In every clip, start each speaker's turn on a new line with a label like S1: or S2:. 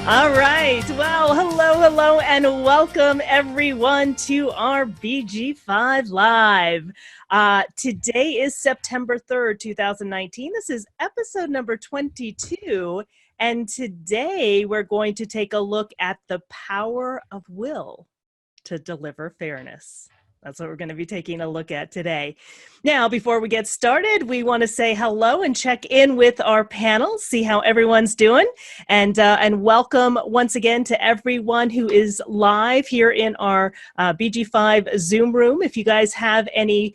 S1: All right. Well, hello, and welcome everyone to our BG5 Live. Today is September 3rd, 2019. This is episode number 22. And today we're going to take a look at the power of will to deliver fairness. That's what we're going to be taking a look at today. Now, before we get started, we want to say hello and check in with our panel, see how everyone's doing, and welcome once again to everyone who is live here in our BG5 Zoom room. If you guys have any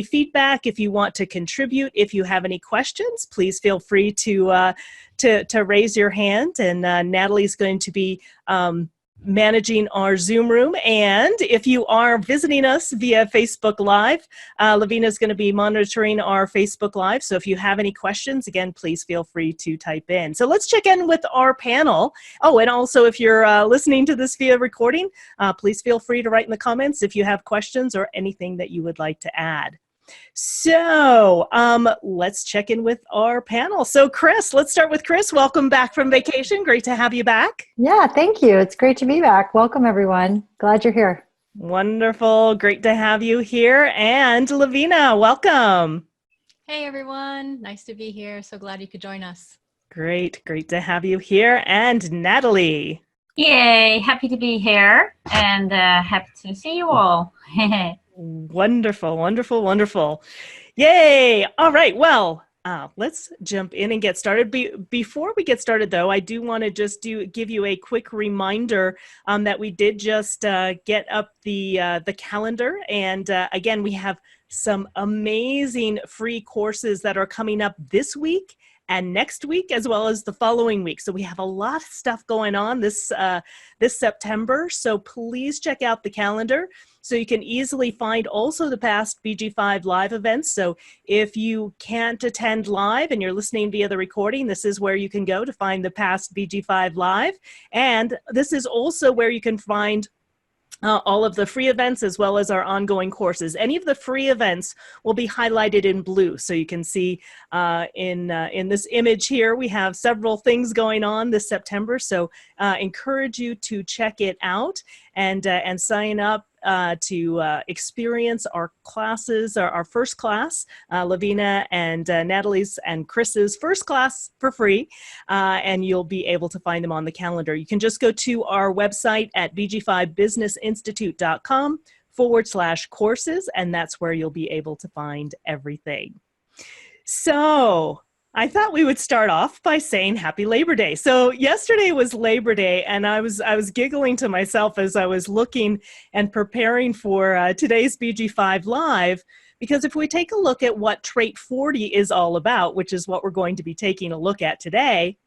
S1: feedback, if you want to contribute, if you have any questions, please feel free to raise your hand, and Natalie's going to be managing our Zoom room. And if you are visiting us via Facebook Live, Lavina is going to be monitoring our Facebook Live. So if you have any questions, again, please feel free to type in. So let's check in with our panel. Oh, and also if you're listening to this via recording, please feel free to write in the comments if you have questions or anything that you would like to add. So let's check in with our panel. So Chris, let's start with Chris. Welcome back from vacation. Great to have you back.
S2: Yeah, thank you. It's great to be back. Welcome, everyone. Glad you're here.
S1: Wonderful. Great to have you here. And Lavina, welcome.
S3: Hey, everyone. Nice to be here. So glad you could join us.
S1: Great to have you here. And Natalie.
S4: Yay. Happy to be here and happy to see you all.
S1: Wonderful. Yay. All right. Well, let's jump in and get started. Before we get started, though, I do want to just give you a quick reminder that we did just get up the calendar. And again, we have some amazing free courses that are coming up this week and next week, as well as the following week. So we have a lot of stuff going on this September. So please check out the calendar so you can easily find also the past BG5 live events. So if you can't attend live and you're listening via the recording, this is where you can go to find the past BG5 live. And this is also where you can find all of the free events as well as our ongoing courses. Any of the free events will be highlighted in blue. So you can see in this image here, we have several things going on this September. So encourage you to check it out and sign up to experience our classes, our first class, Lavina and Natalie's and Chris's first class for free, and you'll be able to find them on the calendar. You can just go to our website at bg5businessinstitute.com/courses, and that's where you'll be able to find everything. So I thought we would start off by saying Happy Labor Day. So yesterday was Labor Day, and I was giggling to myself as I was looking and preparing for today's BG5 Live, because if we take a look at what Trait 40 is all about, which is what we're going to be taking a look at today,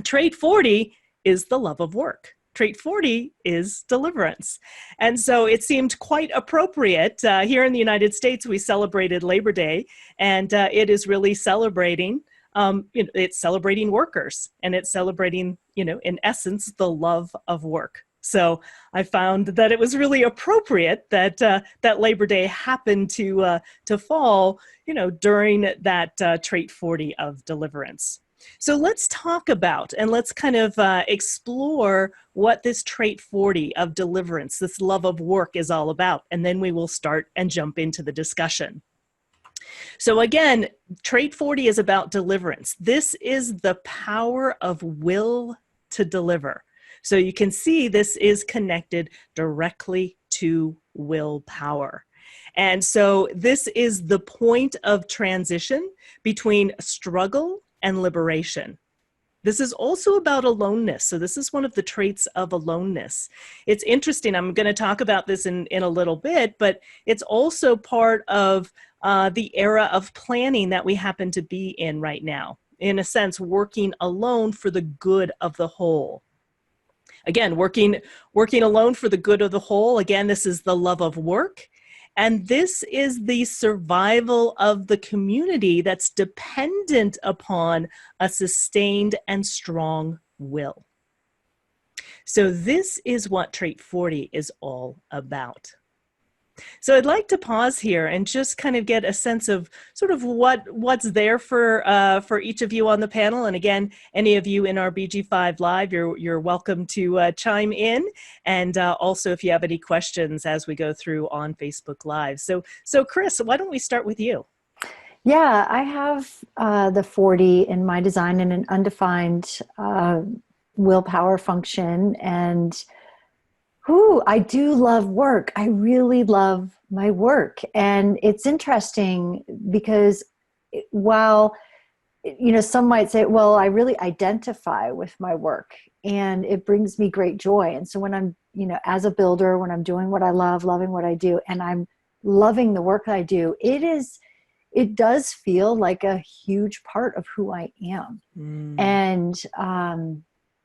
S1: Trait 40 is the love of work. Trait 40 is deliverance. And so it seemed quite appropriate. Here in the United States, we celebrated Labor Day, and it is really celebrating, it's celebrating workers, and it's celebrating, in essence, the love of work. So I found that it was really appropriate that that Labor Day happened to fall, during that Trait 40 of deliverance. So let's talk about and let's kind of explore what this Trait 40 of deliverance, this love of work, is all about. And then we will start and jump into the discussion. So again, Trait 40 is about deliverance. This is the power of will to deliver. So you can see this is connected directly to willpower. And so this is the point of transition between struggle and liberation. This is also about aloneness. So this is one of the traits of aloneness. It's interesting. I'm going to talk about this in a little bit, but it's also part of the era of planning that we happen to be in right now. In a sense, working alone for the good of the whole. Again, working alone for the good of the whole. Again, this is the love of work. And this is the survival of the community that's dependent upon a sustained and strong will. So this is what Trait 40 is all about. So I'd like to pause here and just kind of get a sense of sort of what's there for each of you on the panel. And again, any of you in our BG5 Live, you're welcome to chime in. And also, if you have any questions as we go through on Facebook Live. So Chris, why don't we start with you?
S2: Yeah, I have the 40 in my design in an undefined willpower function. And I do love work. I really love my work. And it's interesting because while, some might say, well, I really identify with my work and it brings me great joy. And so when I'm, as a builder, when I'm doing what I love, loving what I do, and I'm loving the work that I do, it does feel like a huge part of who I am. And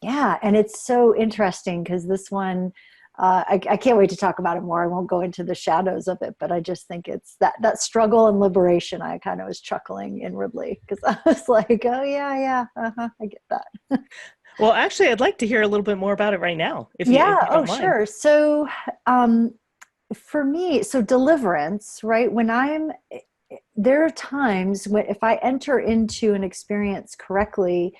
S2: and it's so interesting because this one, I can't wait to talk about it more. I won't go into the shadows of it, but I just think it's that struggle and liberation. I kind of was chuckling inwardly because I was like, oh yeah, I get that.
S1: Well, actually, I'd like to hear a little bit more about it right now, if you don't mind.
S2: Sure. So for me, Deliverance, right? There are times when if I enter into an experience correctly,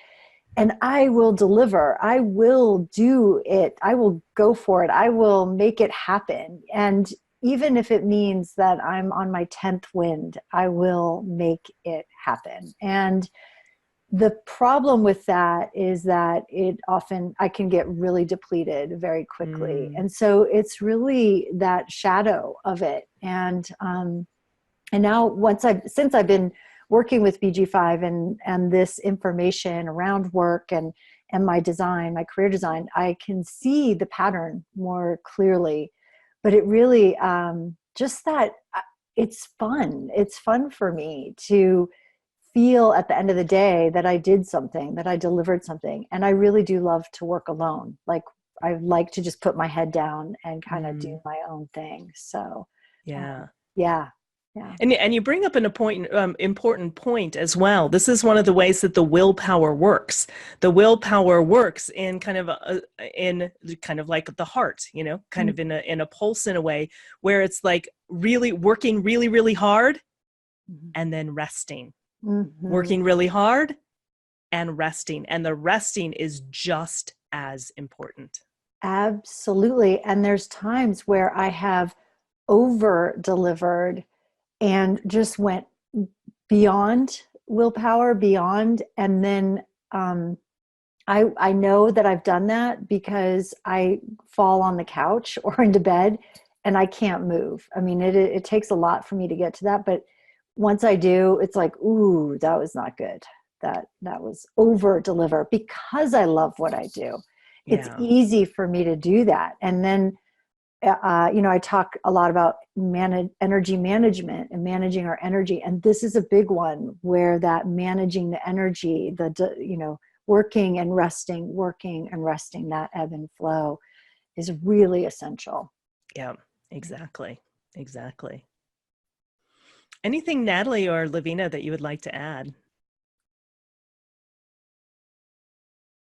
S2: and I will deliver, I will do it, I will go for it, I will make it happen. And even if it means that I'm on my 10th wind, I will make it happen. And the problem with that is that I can get really depleted very quickly. And so it's really that shadow of it. And now since I've been working with BG5 and this information around work and my design, my career design, I can see the pattern more clearly. But it really, just that it's fun. It's fun for me to feel at the end of the day that I did something, that I delivered something. And I really do love to work alone. Like I like to just put my head down and kind of do my own thing. So
S1: yeah.
S2: Yeah.
S1: And you bring up an important point as well. This is one of the ways that the willpower works. The willpower works in kind of like the heart, kind of in a pulse in a way where it's like really working really, really hard and then resting. Working really hard and resting. And the resting is just as important.
S2: Absolutely. And there's times where I have over delivered and just went beyond willpower, and then I know that I've done that because I fall on the couch or into bed and I can't move. I mean, it takes a lot for me to get to that, but once I do, it's like, ooh, that was not good. That was over deliver because I love what I do. It's easy for me to do that. And then I talk a lot about energy management and managing our energy. And this is a big one where that managing the energy, working and resting, that ebb and flow is really essential.
S1: Yeah, exactly. Anything, Natalie or Lavina, that you would like to add?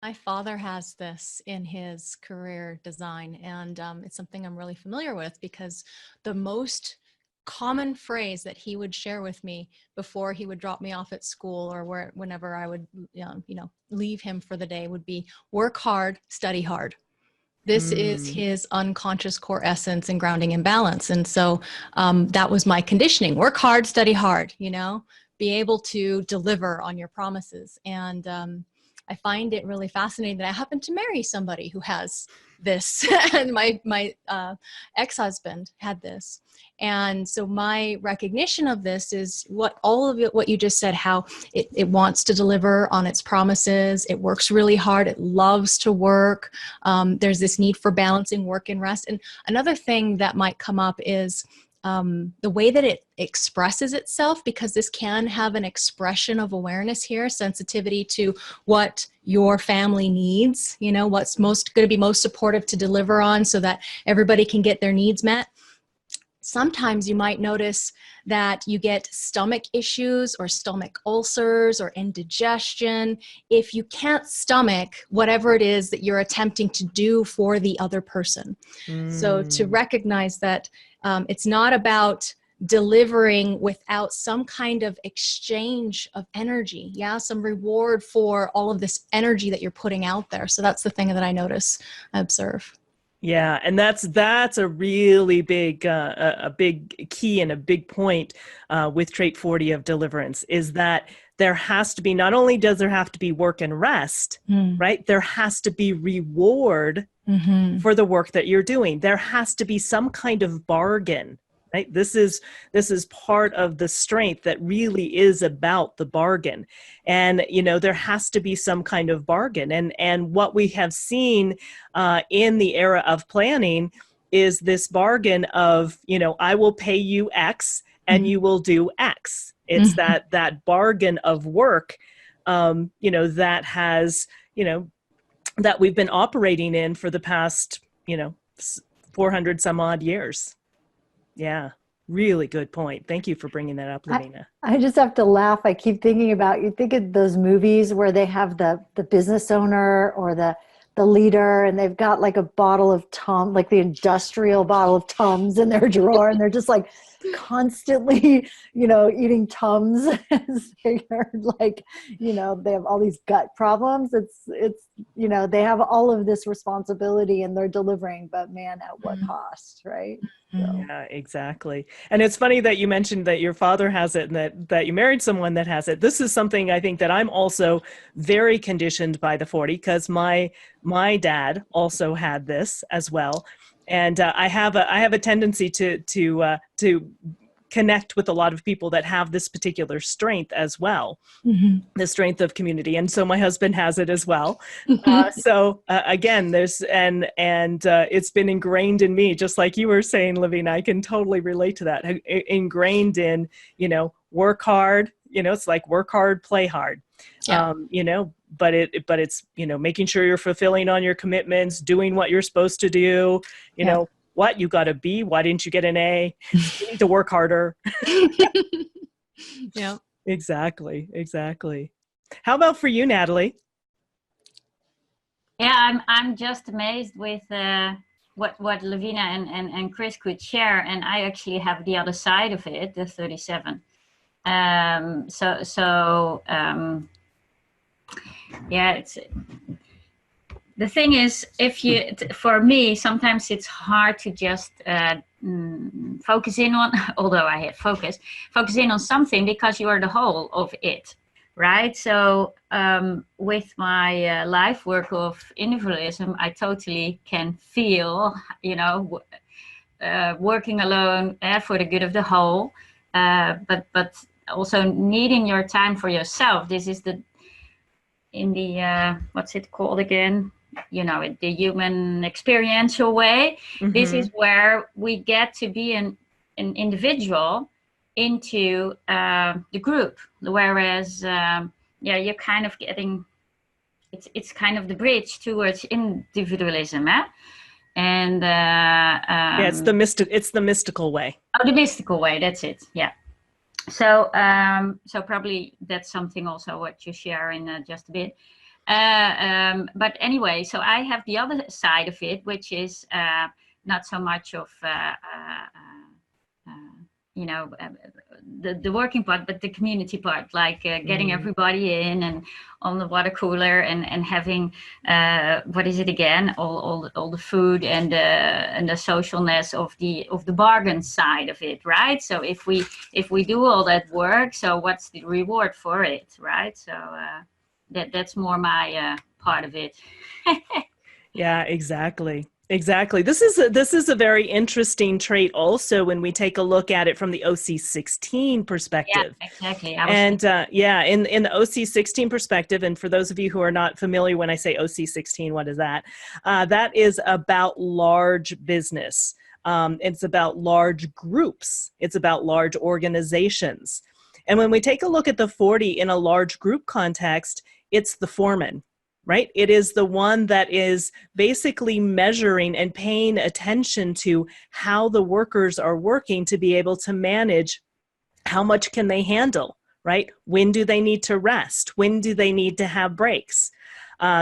S3: My father has this in his career design, and it's something I'm really familiar with because the most common phrase that he would share with me before he would drop me off at school or whenever I would, leave him for the day would be work hard, study hard. This is his unconscious core essence and grounding and balance. And so that was my conditioning. Work hard, study hard, be able to deliver on your promises. And I find it really fascinating that I happen to marry somebody who has this, and my ex-husband had this. And so my recognition of this is what you just said, how it wants to deliver on its promises. It works really hard. It loves to work. There's this need for balancing work and rest. And another thing that might come up is the way that it expresses itself, because this can have an expression of awareness here, sensitivity to what your family needs, what's going to be most supportive to deliver on so that everybody can get their needs met. Sometimes you might notice that you get stomach issues or stomach ulcers or indigestion if you can't stomach whatever it is that you're attempting to do for the other person. So to recognize that It's not about delivering without some kind of exchange of energy. Yeah, some reward for all of this energy that you're putting out there. So that's the thing that I notice, I observe.
S1: Yeah, and that's a really big a big key and a big point with trait 40 of deliverance, is that there has to be, not only does there have to be work and rest, right? There has to be reward for the work that you're doing. There has to be some kind of bargain, right? This is part of the strength that really is about the bargain. And, there has to be some kind of bargain. And what we have seen in the era of planning is this bargain of, I will pay you X and you will do X. It's that bargain of work, that has, that we've been operating in for the past, 400 some odd years. Yeah, really good point. Thank you for bringing that up, Lavina.
S2: I just have to laugh. I keep thinking about, you think of those movies where they have the business owner or the leader, and they've got like a bottle of Tums, like the industrial bottle of Tums in their drawer, and they're just like constantly, eating Tums. They're like, they have all these gut problems. It's, they have all of this responsibility and they're delivering, but man, at what cost, right? So.
S1: Yeah, exactly. And it's funny that you mentioned that your father has it and that you married someone that has it. This is something I think that I'm also very conditioned by the 40, because my dad also had this as well. And I have a tendency to connect with a lot of people that have this particular strength as well, the strength of community. And so my husband has it as well. So again, there's, and it's been ingrained in me, just like you were saying, Lavina. I can totally relate to that. Ingrained in, work hard, it's like work hard, play hard.
S3: Yeah.
S1: But it's, making sure you're fulfilling on your commitments, doing what you're supposed to do, what you got a B, why didn't you get an A? You need to work harder.
S3: Yeah.
S1: Exactly. How about for you, Natalie?
S4: Yeah, I'm just amazed with what Lavina and Chris could share, and I actually have the other side of it, the 37. Yeah, it's, the thing is, for me, sometimes it's hard to just focus in on, although I have focus in on something, because you are the whole of it, right? So with my life work of individualism, I totally can feel, working alone for the good of the whole, but also needing your time for yourself. This is in the what's it called again? The human experiential way. This is where we get to be an individual into the group, whereas you're kind of getting, it's kind of the bridge towards individualism, and
S1: it's the mystical way.
S4: Oh, the mystical way, that's it. Yeah. So probably that's something also what you share in just a bit. But anyway, so I have the other side of it, which is not so much of the working part, but the community part, like getting everybody in and on the water cooler and having what is it again? All the food and the socialness of the bargain side of it, right? So if we do all that work, so what's the reward for it, right? So that's more my part of it.
S1: Yeah, exactly. This is a very interesting trait also when we take a look at it from the OC16 perspective.
S4: Yeah, exactly.
S1: In the OC16 perspective, and for those of you who are not familiar, when I say OC16, what is that? That is about large business. It's about large groups. It's about large organizations. And when we take a look at the 40 in a large group context, it's the foreman. Right? It is the one that is basically measuring and paying attention to how the workers are working to be able to manage how much can they handle, right? When do they need to rest? When do they need to have breaks?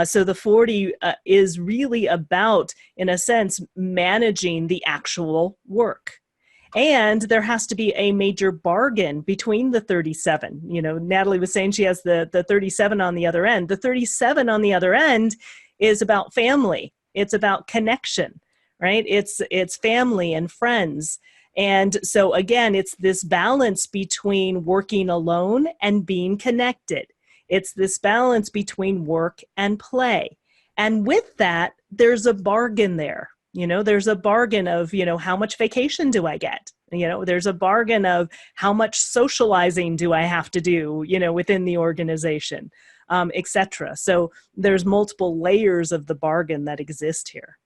S1: So the 40 is really about, in a sense, managing the actual work. And there has to be a major bargain between the 37. You know, Natalie was saying she has the 37 on the other end. The 37 on the other end is about family. It's about connection, right? It's family and friends. And so again, it's this balance between working alone and being connected. It's this balance between work and play. And with that, there's a bargain there. You know, there's a bargain of, you know, how much vacation do I get? You know, there's a bargain of how much socializing do I have to do, you know, within the organization, etc. So there's multiple layers of the bargain that exist here.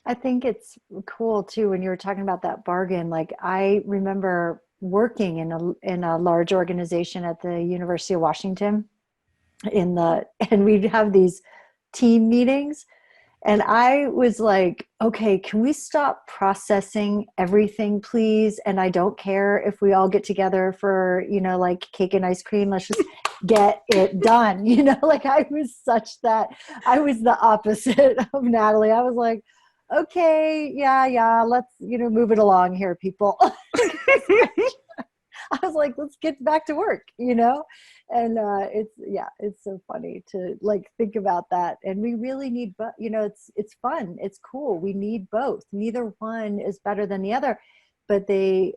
S2: I think it's cool too when you were talking about that bargain. Like, I remember working in a large organization at the University of Washington and we'd have these team meetings. And I was like, okay, can we stop processing everything, please? And I don't care if we all get together for, you know, like cake and ice cream. Let's just get it done. You know, like I was the opposite of Natalie. I was like, okay, yeah, let's, you know, move it along here, people. I was like, let's get back to work, you know? And it's so funny to like think about that. And we really need, you know, it's fun. It's cool. We need both. Neither one is better than the other, but they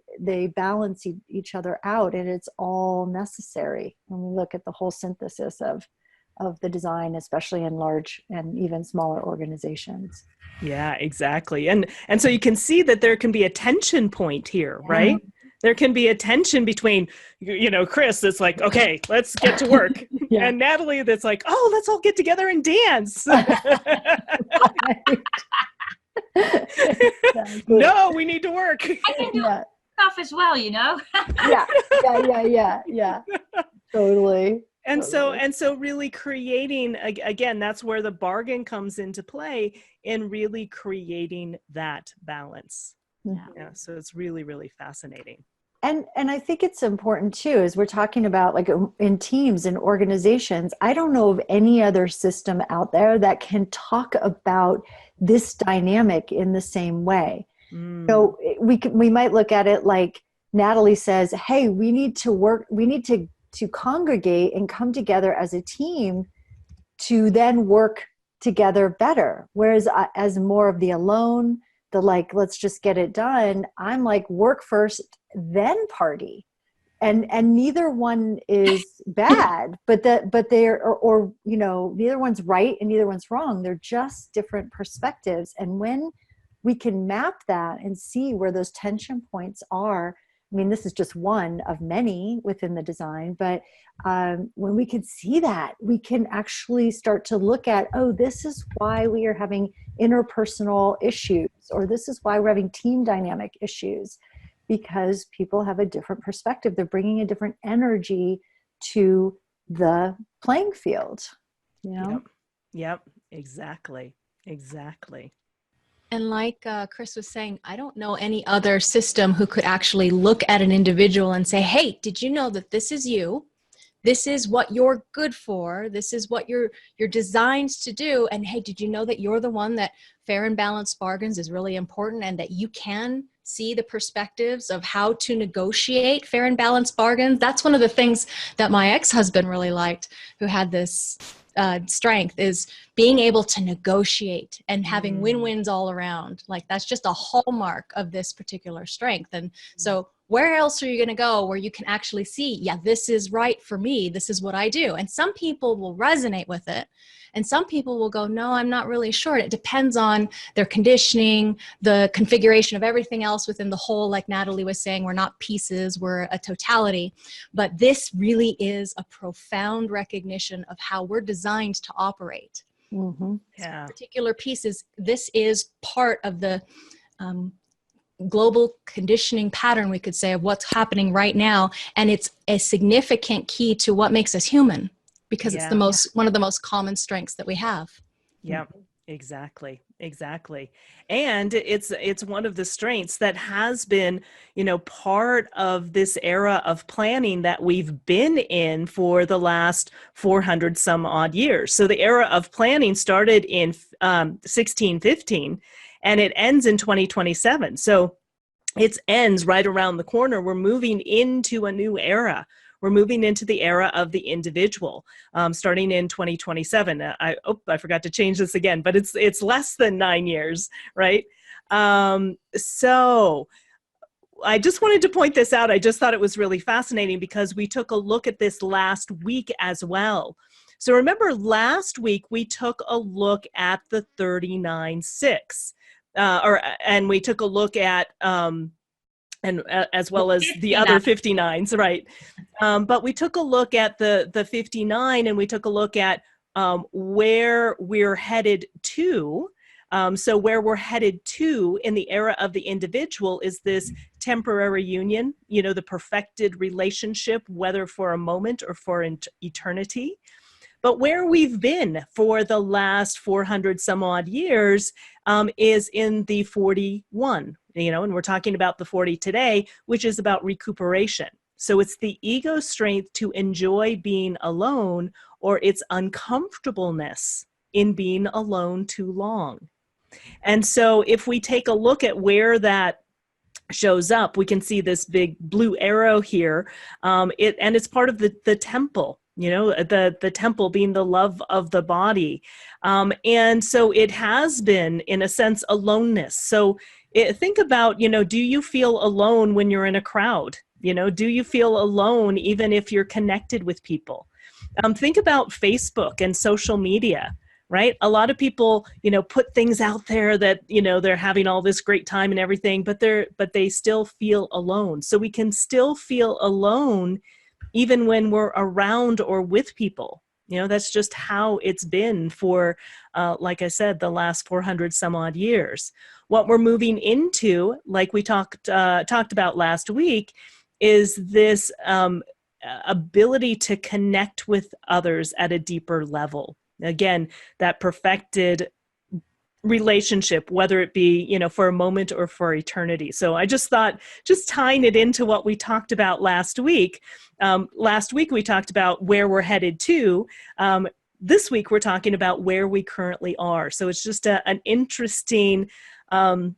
S2: balance each other out, and it's all necessary when we look at the whole synthesis of the design, especially in large and even smaller organizations.
S1: Yeah, exactly. And so you can see that there can be a tension point here, right? There can be a tension between, you know, Chris that's like, okay, let's get to work. Yeah. And Natalie that's like, oh, let's all get together and dance. No, we need to work.
S4: I can do stuff as well, you know?
S2: Yeah. Totally.
S1: And so really creating, again, that's where the bargain comes into play in really creating that balance. Yeah, so it's really, really fascinating.
S2: And I think it's important too, as we're talking about like in teams and organizations, I don't know of any other system out there that can talk about this dynamic in the same way. So we might look at it like Natalie says, hey, we need to congregate and come together as a team to then work together better. Whereas as more of the alone, the like, let's just get it done, I'm like, work first, then party. And neither one is bad, but they're, or, you know, neither one's right and neither one's wrong. They're just different perspectives. And when we can map that and see where those tension points are, I mean, this is just one of many within the design, but when we can see that, we can actually start to look at, oh, this is why we are having interpersonal issues, or this is why we're having team dynamic issues, because people have a different perspective. They're bringing a different energy to the playing field, you know?
S1: Yep. Exactly.
S3: And like Chris was saying, I don't know any other system who could actually look at an individual and say, hey, did you know that this is you? This is what you're good for. This is what you're designed to do. And hey, did you know that you're the one that fair and balanced bargains is really important, and that you can see the perspectives of how to negotiate fair and balanced bargains? That's one of the things that my ex-husband really liked, who had this strength, is being able to negotiate and having win-wins all around. Like, that's just a hallmark of this particular strength. And so where else are you going to go where you can actually see, yeah, this is right for me, this is what I do? And some people will resonate with it, and some people will go, no, I'm not really sure. It depends on their conditioning, the configuration of everything else within the whole. Like Natalie was saying, we're not pieces, we're a totality. But this really is a profound recognition of how we're designed to operate.
S1: Yeah.
S3: Particular pieces, this is part of the global conditioning pattern, we could say, of what's happening right now. And it's a significant key to what makes us human, because it's one of the most common strengths that we have.
S1: Yeah, exactly. And it's one of the strengths that has been, you know, part of this era of planning that we've been in for the last 400 some odd years. So the era of planning started in 1615 and it ends in 2027. So its ends right around the corner. We're moving into a new era. We're moving into the era of the individual, starting in 2027. I forgot to change this again, but it's less than 9 years, right? So I just wanted to point this out. I just thought it was really fascinating because we took a look at this last week as well. So remember, last week we took a look at the 39.6, and we took a look at as well as the other 59s, right? But we took a look at the 59, and we took a look at where we're headed to. So where we're headed to in the era of the individual is this temporary union, the perfected relationship, whether for a moment or for eternity. But where we've been for the last 400 some odd years is in the 41, and we're talking about the 40 today, which is about recuperation. So it's the ego strength to enjoy being alone, or its uncomfortableness in being alone too long. And so if we take a look at where that shows up, we can see this big blue arrow here. And it's part of the temple, the temple being the love of the body. And so it has been, in a sense, aloneness. So think about, do you feel alone when you're in a crowd? Do you feel alone even if you're connected with people? Think about Facebook and social media. Right? A lot of people, put things out there that, they're having all this great time and everything, but they still feel alone. So we can still feel alone even when we're around or with people. That's just how it's been for, like I said, the last 400 some odd years. What we're moving into, like we talked about last week, is this ability to connect with others at a deeper level. Again, that perfected relationship, whether it be, for a moment or for eternity. So I just thought, just tying it into what we talked about last week. Last week, we talked about where we're headed to. This week, we're talking about where we currently are. So it's just an interesting way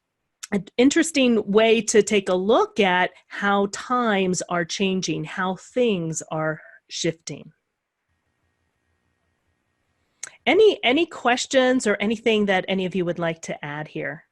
S1: to take a look at how times are changing, how things are shifting. Any questions or anything that any of you would like to add here?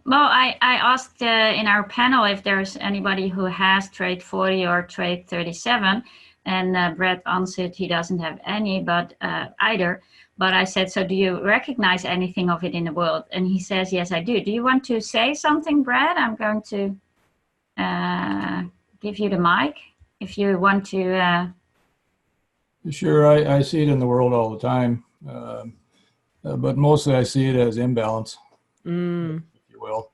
S4: Well, I asked in our panel if there's anybody who has trait 40 or trait 37, and Brett answered he doesn't have any, but either. But I said, so do you recognize anything of it in the world? And he says, yes, I do. Do you want to say something, Brett? I'm going to give you the mic if you want to.
S5: Sure, I see it in the world all the time, but mostly I see it as imbalance, if you will.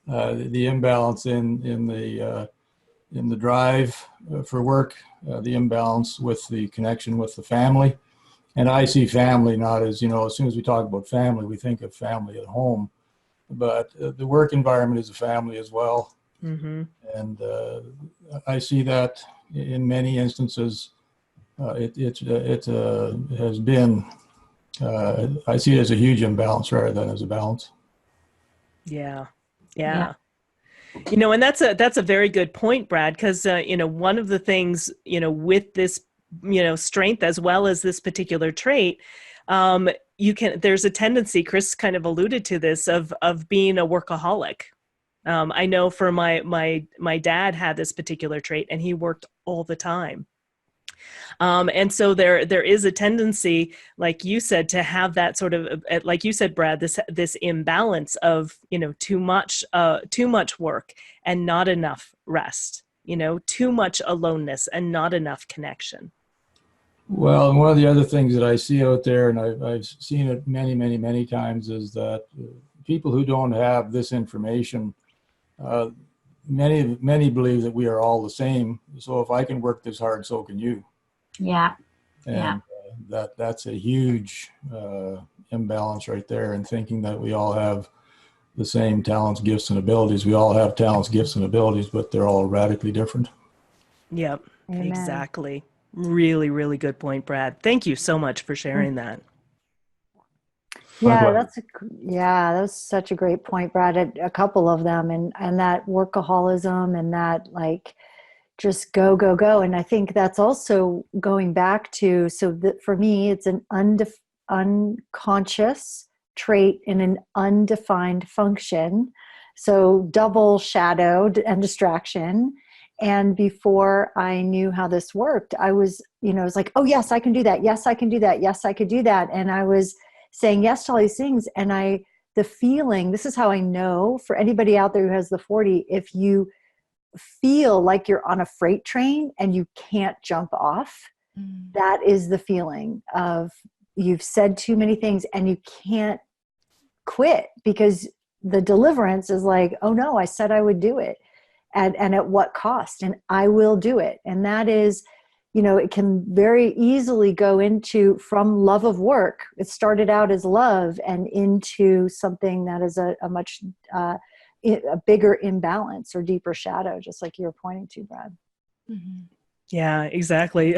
S5: The imbalance in the drive for work, the imbalance with the connection with the family. And I see family not as, as soon as we talk about family, we think of family at home, but the work environment is a family as well. Mm-hmm. And I see that in many instances. It has been, I see it as a huge imbalance rather than as a balance. Yeah.
S1: And that's a very good point, Brad, because, one of the things, with this, strength as well as this particular trait, there's a tendency, Chris kind of alluded to this, of being a workaholic. I know for my dad had this particular trait, and he worked all the time. And so there is a tendency, like you said, to have that sort of, like you said, Brad, this imbalance of, too much work and not enough rest, too much aloneness and not enough connection.
S5: Well, and one of the other things that I see out there, and I've seen it many, many, many times, is that people who don't have this information, many believe that we are all the same. So if I can work this hard, so can you.
S4: Yeah.
S5: And that's a huge imbalance right there, and thinking that we all have the same talents, gifts, and abilities. We all have talents, gifts, and abilities, but they're all radically different.
S1: Yep, Amen. Exactly. Really, really good point, Brad. Thank you so much for sharing that.
S2: Yeah, that's such a great point, Brad. A couple of them, and that workaholism and that like just go, go, go. And I think that's also going back to, so that for me, it's an unconscious trait in an undefined function. So double shadowed and distraction. And before I knew how this worked, I was, it was like, oh yes, I can do that. Yes, I can do that. Yes, I could do that. And I was saying yes to all these things. And the feeling, this is how I know for anybody out there who has the 40, if you feel like you're on a freight train and you can't jump off, that is the feeling of you've said too many things and you can't quit, because the deliverance is like, oh no, I said I would do it. And at what cost? And I will do it. And that is, it can very easily go into, from love of work. It started out as love and into something that is a much a bigger imbalance or deeper shadow, just like you were pointing to, Brad.
S1: Mm-hmm. Yeah, exactly.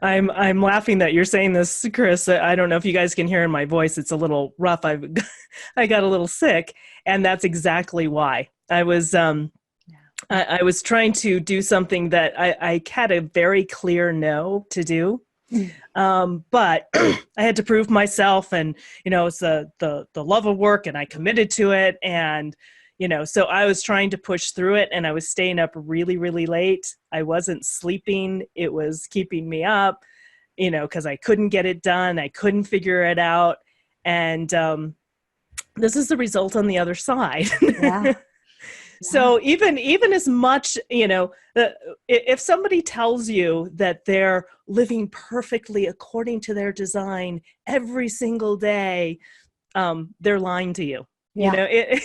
S1: I'm laughing that you're saying this, Chris. I don't know if you guys can hear in my voice. It's a little rough. I got a little sick, and that's exactly why. I was trying to do something that I had a very clear no to do. But I had to prove myself, and, it's the love of work, and I committed to it. And, so I was trying to push through it, and I was staying up really, really late. I wasn't sleeping. It was keeping me up, because I couldn't get it done. I couldn't figure it out. And this is the result on the other side.
S2: Yeah.
S1: So even as much, if somebody tells you that they're living perfectly according to their design every single day, they're lying to you.
S2: Yeah.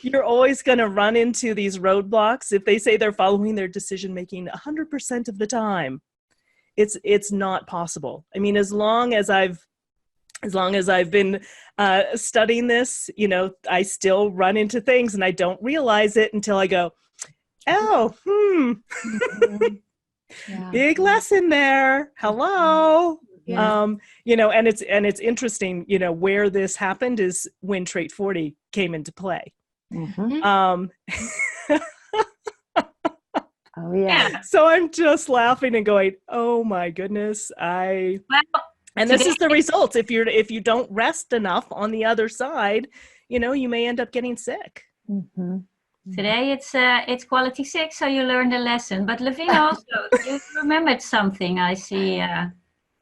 S1: You're always going to run into these roadblocks. If they say they're following their decision making 100% of the time, it's not possible. I mean, as long as I've been studying this, I still run into things and I don't realize it until I go, oh, big lesson there. Hello.
S3: Yeah.
S1: And it's interesting, where this happened is when trait 40 came into play.
S2: Mm-hmm. Oh yeah.
S1: So I'm just laughing and going, oh my goodness. And this is the result. If you don't rest enough on the other side, you may end up getting sick.
S2: Mm-hmm.
S4: Today it's quality 6, so you learned a lesson. But Lavina also, you remembered something, I see.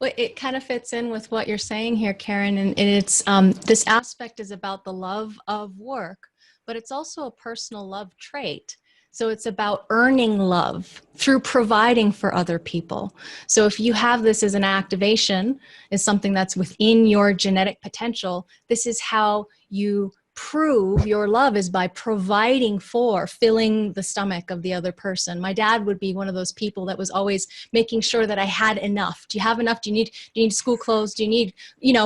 S3: Well, it kind of fits in with what you're saying here, Karen, and it's this aspect is about the love of work, but it's also a personal love trait. So it's about earning love through providing for other people. So if you have this as an activation, is something that's within your genetic potential, this is how you prove your love, is by providing for, filling the stomach of the other person. My dad would be one of those people that was always making sure that I had enough. Do you have enough? Do you need school clothes? Do you need,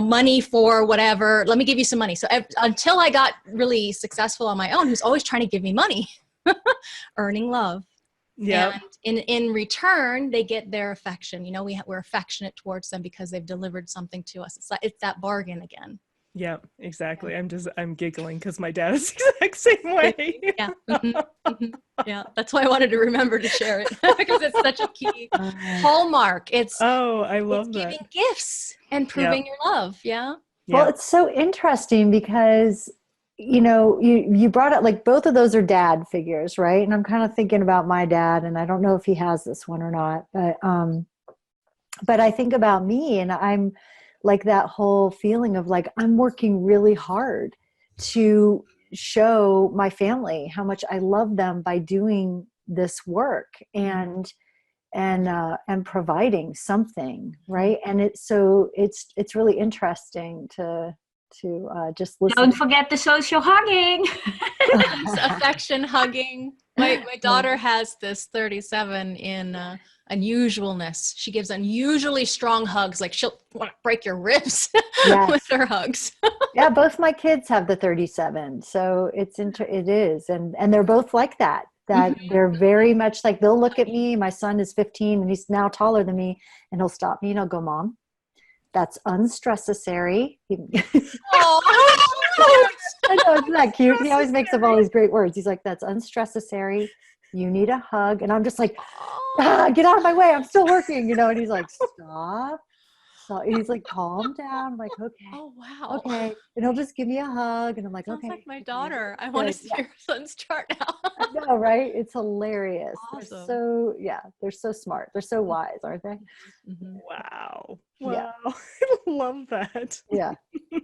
S3: money for whatever? Let me give you some money. So until I got really successful on my own, he was always trying to give me money. Earning love.
S1: Yeah.
S3: And in return, they get their affection. We're affectionate towards them because they've delivered something to us. It's that bargain again.
S1: Yeah, exactly. I'm giggling because my dad is the exact same way.
S3: Yeah. Mm-hmm. Mm-hmm. Yeah. That's why I wanted to remember to share it because it's such a key hallmark.
S1: I love that.
S3: Giving gifts and proving your love. Yeah.
S2: Well, it's so interesting because you brought up, like, both of those are dad figures, right? And I'm kind of thinking about my dad, and I don't know if he has this one or not, but I think about me, and I'm like that whole feeling of like, I'm working really hard to show my family how much I love them by doing this work and providing something, right? And it's really interesting to just listen.
S4: Don't forget the social hugging.
S3: Affection, hugging. My daughter has this 37 in unusualness. She gives unusually strong hugs. Like she'll want to break your ribs with her hugs.
S2: Yeah, both my kids have the 37. So it is. And they're both like that. They're very much like, they'll look at me. My son is 15 and he's now taller than me, and he'll stop me and he'll go, Mom, that's unstressnecessary.
S3: Oh,
S2: I know, isn't that cute? He always makes up all these great words. He's like, that's unstressnecessary. You need a hug. And I'm just like, get out of my way. I'm still working, And he's like, stop. So he's like, calm down. I'm like, okay.
S3: Oh, wow.
S2: Okay. And he'll just give me a hug. And I'm like,
S3: Sounds
S2: okay.
S3: like my daughter. I want to see your son's chart now.
S2: I know, right? It's hilarious.
S3: Awesome.
S2: They're so smart. They're so wise, aren't they?
S3: Mm-hmm.
S1: Wow.
S2: Yeah.
S1: Wow. I love that.
S2: Yeah.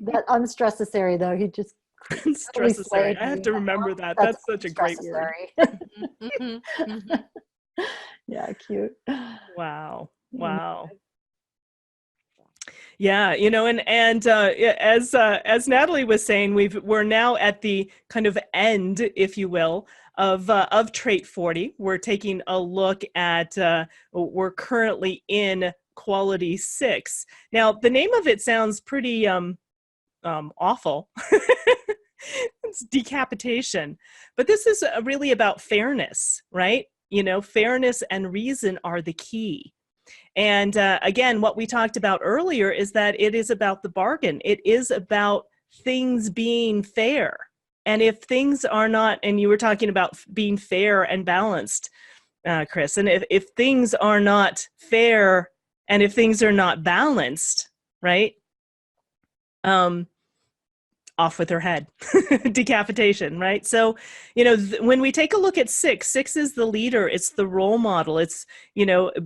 S2: That unstressnecessary, though, he just
S1: Stressnecessary. I have to remember that. That's such a great word.
S3: Mm-hmm. Mm-hmm.
S2: Yeah, cute.
S1: Wow. Wow. Yeah, and as Natalie was saying, we're now at the kind of end, if you will, of trait 40. We're taking a look at we're currently in quality 6. Now, the name of it sounds pretty awful. It's decapitation, but this is really about fairness, right? Fairness and reason are the key. And again, what we talked about earlier is that it is about the bargain. It is about things being fair. And if things are not, and you were talking about being fair and balanced, Chris, and if things are not fair and if things are not balanced, right? Off with her head. Decapitation, right? So, when we take a look at 6 is the leader, it's the role model, it's,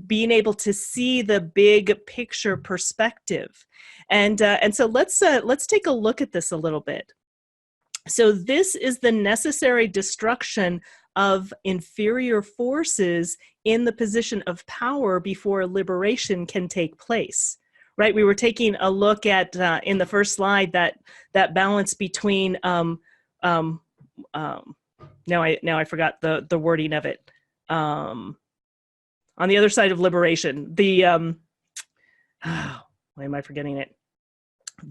S1: being able to see the big picture perspective. And so let's take a look at this a little bit. So this is the necessary destruction of inferior forces in the position of power before liberation can take place. Right, we were taking a look at in the first slide that balance between now I forgot the wording of it. On the other side of liberation, why am I forgetting it?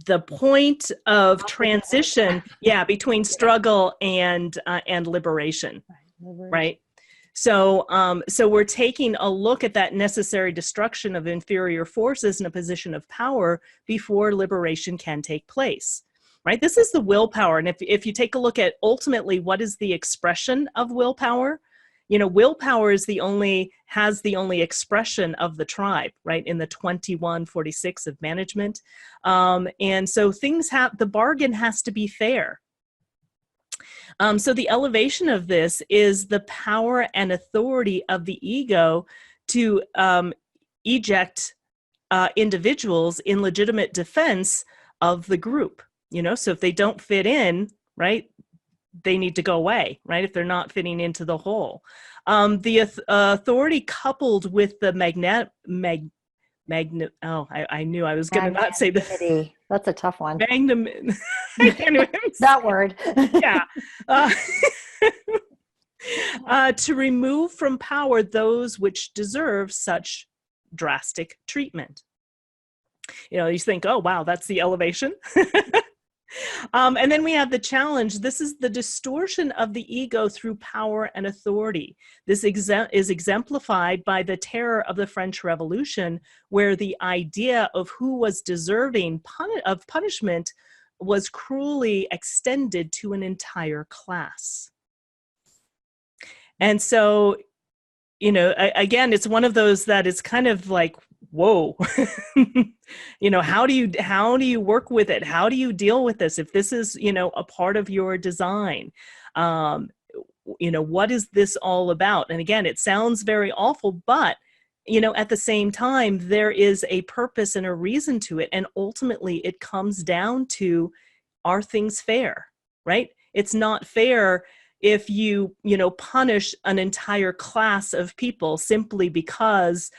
S1: The point of transition, between struggle and liberation, right? So we're taking a look at that necessary destruction of inferior forces in a position of power before liberation can take place, right? This is the willpower. And if you take a look at ultimately what is the expression of willpower, willpower is has the only expression of the tribe, right? In the 2146 of management. And so the bargain has to be fair. So the elevation of this is the power and authority of the ego to eject individuals in legitimate defense of the group. So if they don't fit in, right, they need to go away, right, if they're not fitting into the whole. The authority coupled with the I knew I was going to not say the
S2: That's a tough one.
S1: I can't even
S2: that word.
S1: Yeah. To remove from power those which deserve such drastic treatment. You think, oh, wow, that's the elevation. And then we have the challenge. This is the distortion of the ego through power and authority. This is exemplified by the terror of the French Revolution, where the idea of who was deserving of punishment was cruelly extended to an entire class. And so, again, it's one of those that is kind of like, whoa, how do you work with it? How do you deal with this? If this is, a part of your design, what is this all about? And again, it sounds very awful, but, at the same time, there is a purpose and a reason to it. And ultimately it comes down to, are things fair, right? It's not fair if you punish an entire class of people simply because,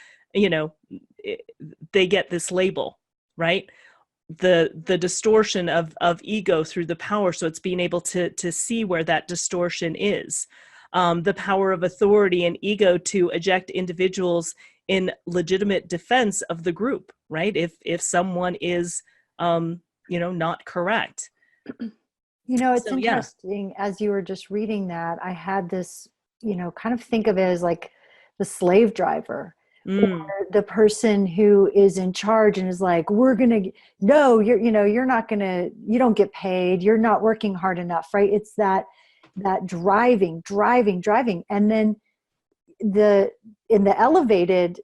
S1: they get this label, right? The distortion of ego through the power. So it's being able to see where that distortion is. The power of authority and ego to eject individuals in legitimate defense of the group, right? If someone is, not correct.
S2: It's interesting. As you were just reading that, I had this, kind of think of it as like the slave driver.
S1: Mm.
S2: or the person who is in charge and is like, we're going to, no, you're not going to, you don't get paid. You're not working hard enough, right? It's that driving. And then in the elevated,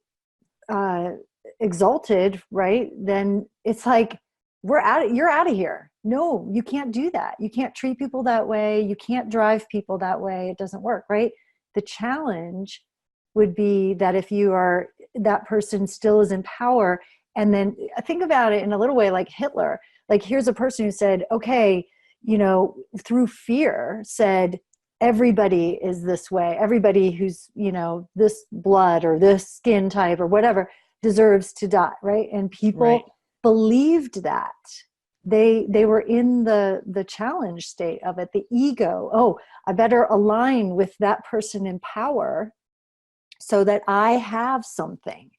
S2: exalted, right? Then it's like, you're out of here. No, you can't do that. You can't treat people that way. You can't drive people that way. It doesn't work, right? The challenge would be that if that person still is in power, and then think about it in a little way like Hitler. Like, here's a person who said, okay, through fear said, everybody is this way. Everybody who's, this blood or this skin type or whatever deserves to die, right? And people believed that. They were in the challenge state of it, the ego. Oh, I better align with that person in power so that I have something.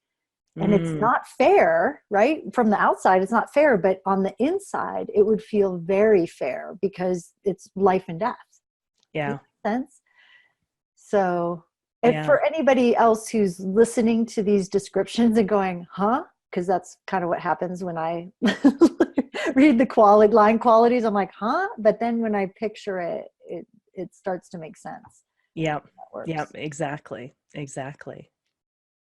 S2: And it's not fair, right? From the outside, it's not fair, but on the inside, it would feel very fair because it's life and death.
S1: Yeah.
S2: Makes sense? So, and for anybody else who's listening to these descriptions and going, huh? Because that's kind of what happens when I read the line qualities. I'm like, huh? But then when I picture it, it starts to make sense.
S1: Yeah. Yeah, exactly.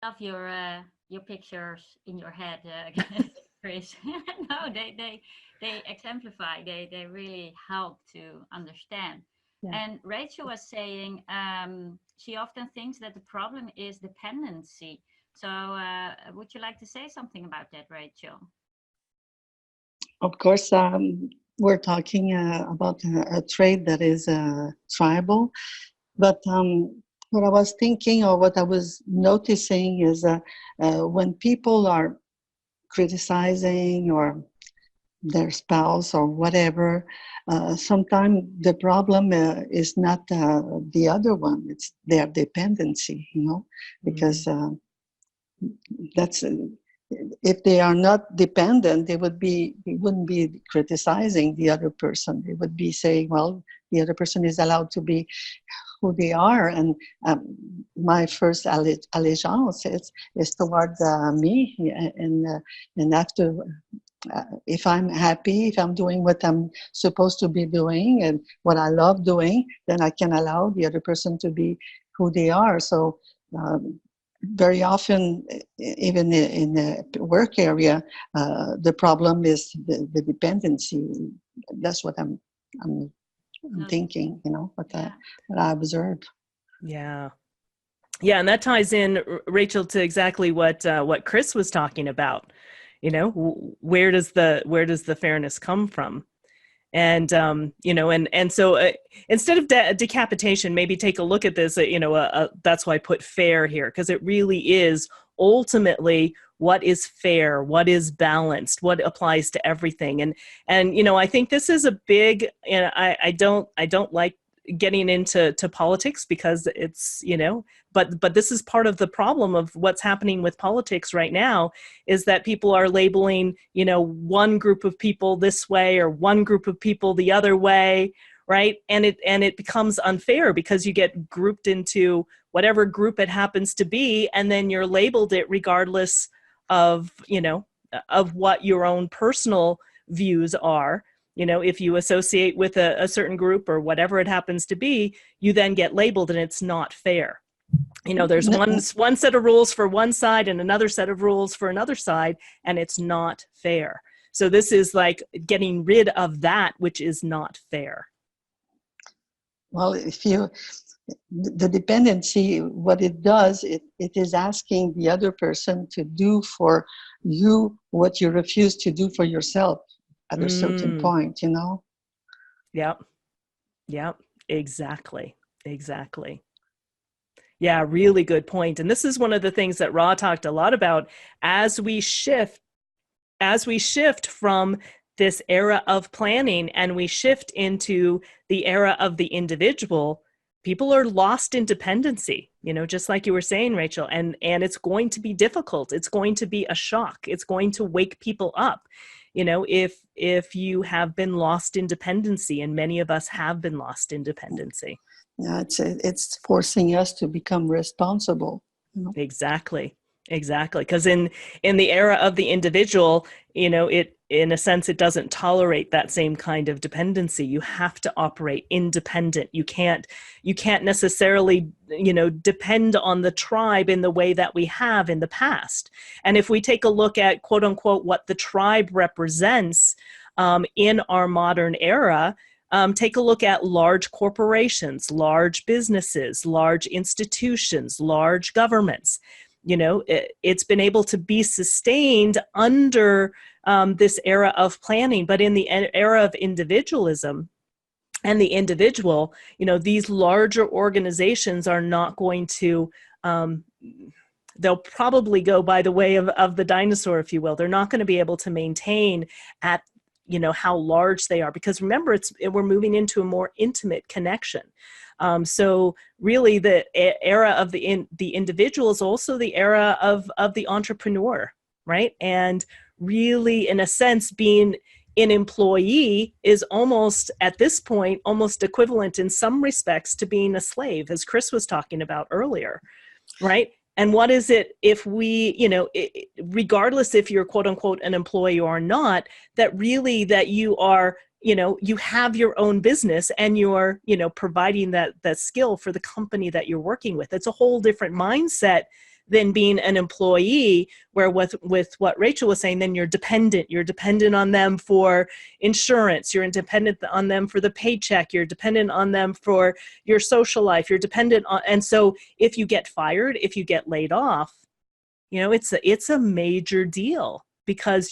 S4: Love your pictures in your head, Chris. No, they exemplify. They really help to understand. Yeah. And Rachel was saying she often thinks that the problem is dependency. So would you like to say something about that, Rachel?
S6: Of course, we're talking about a trait that is tribal, but what I was thinking or what I was noticing is when people are criticizing or their spouse or whatever, sometimes the problem is not the other one, it's their dependency, because that's if they are not dependent, they wouldn't be criticizing the other person. They would be saying, well, the other person is allowed to be who they are, and my first allegiance is toward me, and after if I'm happy, if I'm doing what I'm supposed to be doing and what I love doing, then I can allow the other person to be who they are. So very often, even in the work area, the problem is the dependency. That's what I'm thinking, what I observed.
S1: Yeah. Yeah, and that ties in, Rachel, to exactly what Chris was talking about. Where does the fairness come from? And and so instead of decapitation, maybe take a look at this. That's why I put fair here, because it really is ultimately what is fair, what is balanced, what applies to everything. And I think this is a big. I don't like getting into politics because it's but this is part of the problem of what's happening with politics right now, is that people are labeling one group of people this way or one group of people the other way, right? And it becomes unfair because you get grouped into whatever group it happens to be, and then you're labeled it regardless of of what your own personal views are. If you associate with a certain group or whatever it happens to be, you then get labeled, and it's not fair. There's one set of rules for one side and another set of rules for another side, and it's not fair. So this is like getting rid of that which is not fair.
S6: Well, the dependency, what it does, it is asking the other person to do for you what you refuse to do for yourself at a certain point,
S1: Yep, exactly. Yeah, really good point. And this is one of the things that Ra talked a lot about as we shift from this era of planning and we shift into the era of the individual. People are lost in dependency, just like you were saying, Rachel, and it's going to be difficult. It's going to be a shock. It's going to wake people up. If you have been lost in dependency, and many of us have been lost in dependency.
S6: Yeah, it's forcing us to become responsible.
S1: Exactly. Exactly. Because in the era of the individual, it, in a sense, it doesn't tolerate that same kind of dependency. You have to operate independent. You can't necessarily, depend on the tribe in the way that we have in the past. And if we take a look at, quote unquote, what the tribe represents in our modern era, take a look at large corporations, large businesses, large institutions, large governments. It's been able to be sustained under this era of planning, but in the era of individualism and the individual, these larger organizations are not going to, they'll probably go by the way of the dinosaur, if you will. They're not going to be able to maintain at how large they are, because remember, we're moving into a more intimate connection. So really, the era of the individual is also the era of the entrepreneur, right? And really, in a sense, being an employee is almost, at this point, almost equivalent in some respects to being a slave, as Chris was talking about earlier, right? And what is it if we, regardless if you're quote unquote an employee or not, that you are, you have your own business and you're, providing that skill for the company that you're working with. It's a whole different mindset than being an employee, where with what Rachel was saying, then you're dependent on them for insurance, you're dependent on them for the paycheck, you're dependent on them for your social life, you're dependent on, and so if you get fired, if you get laid off, it's a major deal, because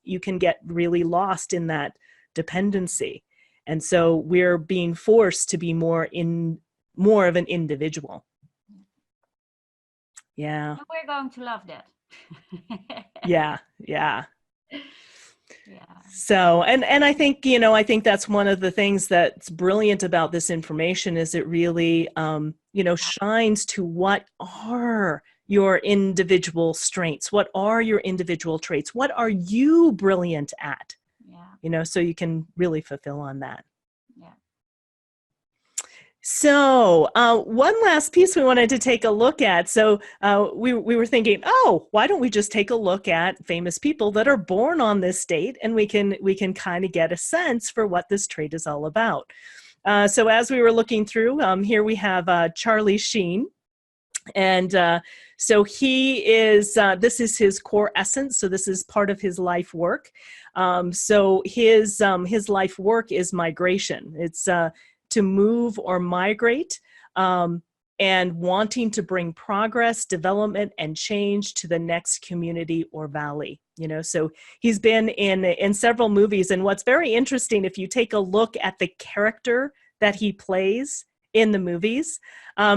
S1: you can get really lost in that dependency. And so we're being forced to be more of an individual. Yeah.
S4: We're going to love that.
S1: Yeah. So, and I think, I think that's one of the things that's brilliant about this information, is it really, shines to what are your individual strengths, what are your individual traits, what are you brilliant at, so you can really fulfill on that. So one last piece we wanted to take a look at. So we were thinking, why don't we just take a look at famous people that are born on this date, and we can kind of get a sense for what this trait is all about. So as we were looking through, here we have Charlie Sheen. And so he is, this is his core essence. So this is part of his life work. So his life work is migration. It's to move or migrate, and wanting to bring progress, development, and change to the next community or valley. So he's been in several movies. And what's very interesting, if you take a look at the character that he plays in the movies,